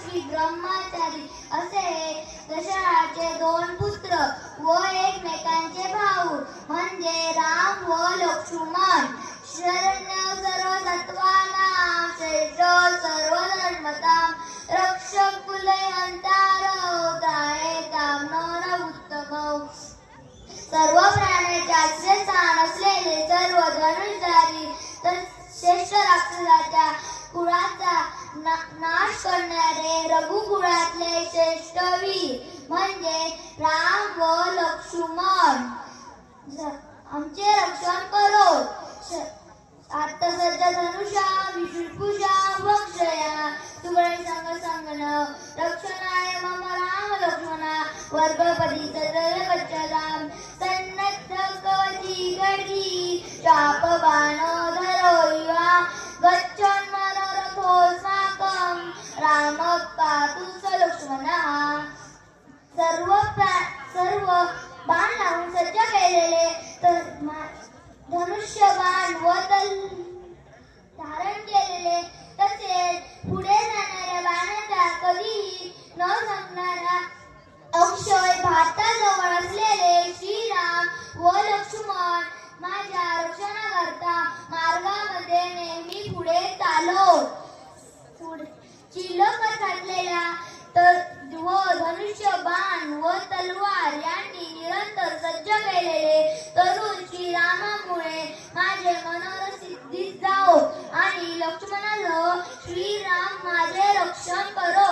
तेजस्वी ब्रह्मचारी असे दशरथाचे दोन पुत्र व एकमेकांचे भाऊ म्हणजे राम व लक्ष्मण. शरण्य सर्व सत्वानां श्रेष्ठ सर्व धर्मतां रक्षक कुलयंतारं त्राये कामनो उत्तमौ. सर्व प्राण्याचे आश्रयस्थान असलेले सर्व धनुर्धारी तर श्रेष्ठ राक्षसाच्या कुळाचा नाश करणारे रघुकुळातले श्रेष्ठ वीर म्हणजे राम व लक्ष्मण आमचे रक्षण करो. आत्तसज्ज धनुषा विशुपूषा वक्षया सुगणे संग संगन रक्षणाय मम राम लक्ष्मणा वर्गपदी सदय वच्चलाम सन्नद्ध कवची गडी चाप बाण धरोया गच्छन् मनोरथोस्माकं राम पातु स लक्ष्मणा. सर्व बाण लावून सज्ज केलेले धनुष्य बाण व तल धारण केलेले तसेच पुढे जाणाऱ्या बाणाचा कधीही न संपणारा अक्षय भारताजवळ असलेले श्रीराम व लक्ष्मण माझ्या रक्षणाकरता मार्गामध्ये नेहमी पुढे चालो. चिलखत घातलेल्या व धनुष्य बाण व तलवार यांनी निरंतर सज्ज केलेले तरुण श्रीरामामुळे माझे मनोरथ सिद्धीस जाओ आणि लक्ष्मणासह श्रीराम माझे रक्षण करो.